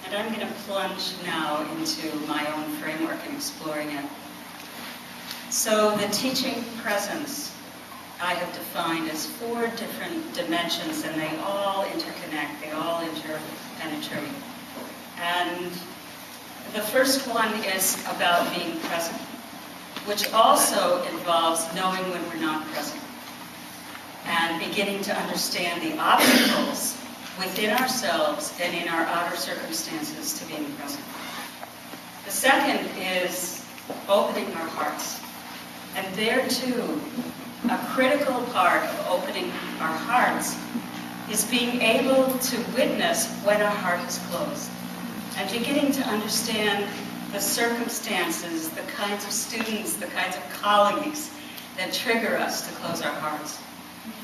And I'm going to plunge now into my own framework and exploring it. So the teaching presence I have defined as 4 different dimensions, and they all interconnect, they all interpenetrate. And the first one is about being present, which also involves knowing when we're not present and beginning to understand the obstacles within ourselves and in our outer circumstances to being present. The second is opening our hearts. And there too, a critical part of opening our hearts is being able to witness when our heart is closed and beginning to understand the circumstances, the kinds of students, the kinds of colleagues that trigger us to close our hearts,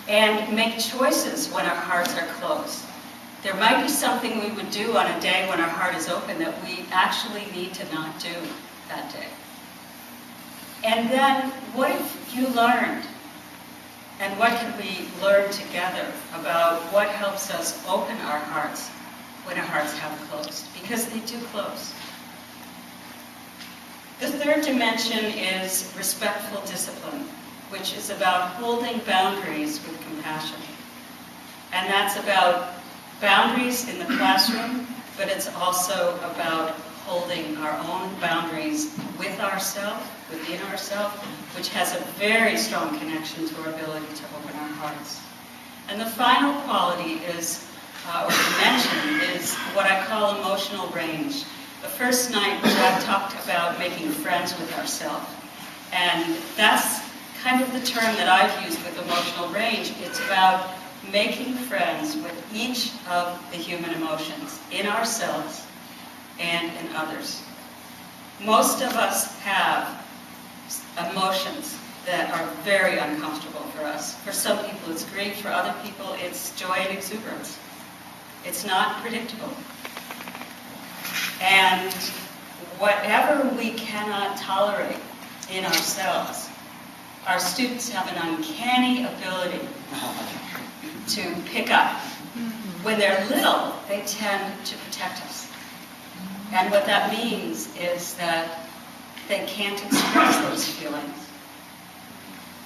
and make choices when our hearts are closed. There might be something we would do on a day when our heart is open that we actually need to not do that day. And then, what have you learned? And what can we learn together about what helps us open our hearts when our hearts have closed? Because they do close. The third dimension is respectful discipline, which is about holding boundaries with compassion. And that's about boundaries in the classroom, but it's also about holding our own boundaries with ourselves, within ourselves, which has a very strong connection to our ability to open our hearts. And the final quality is, or dimension, is what I call emotional range. The first night, Jack talked about making friends with ourselves. And that's kind of the term that I've used with emotional range. It's about making friends with each of the human emotions in ourselves and in others. Most of us have emotions that are very uncomfortable for us. For some people it's grief, for other people it's joy and exuberance. It's not predictable. And whatever we cannot tolerate in ourselves, our students have an uncanny ability to pick up. When they're little, they tend to protect us. And what that means is that they can't express those feelings.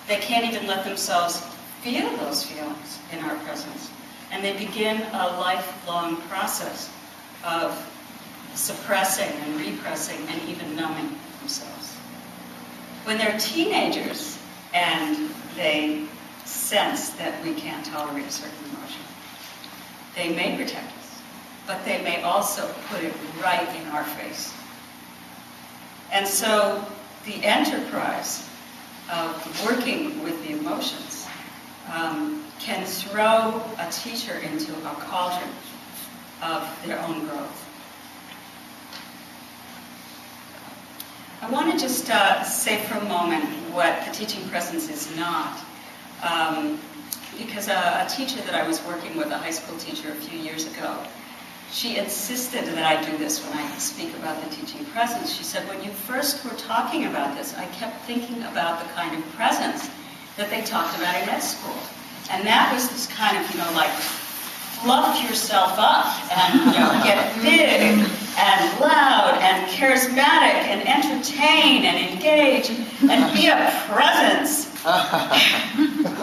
They can't even let themselves feel those feelings in our presence. And they begin a lifelong process of suppressing and repressing and even numbing themselves. When they're teenagers and they sense that we can't tolerate a certain emotion, they may protect us, but they may also put it right in our face. And so the enterprise of working with the emotions can throw a teacher into a cauldron of their own growth. I want to just say for a moment what the teaching presence is not. Because a teacher that I was working with, a high school teacher a few years ago, she insisted that I do this when I speak about the teaching presence. She said, when you first were talking about this, I kept thinking about the kind of presence that they talked about in ed school. And that was this kind of, like, fluff yourself up and, get big and loud and charismatic and entertain and engage and be a presence.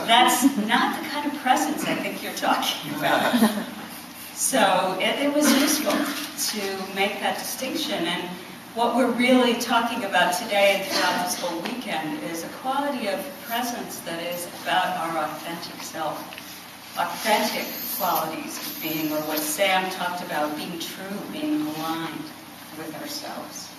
That's not the kind of presence I think you're talking about. So it was useful to make that distinction. And what we're really talking about today and throughout this whole weekend is a quality of presence that is about our authentic self. Authentic qualities of being, or what Sam talked about, being true, being aligned with ourselves.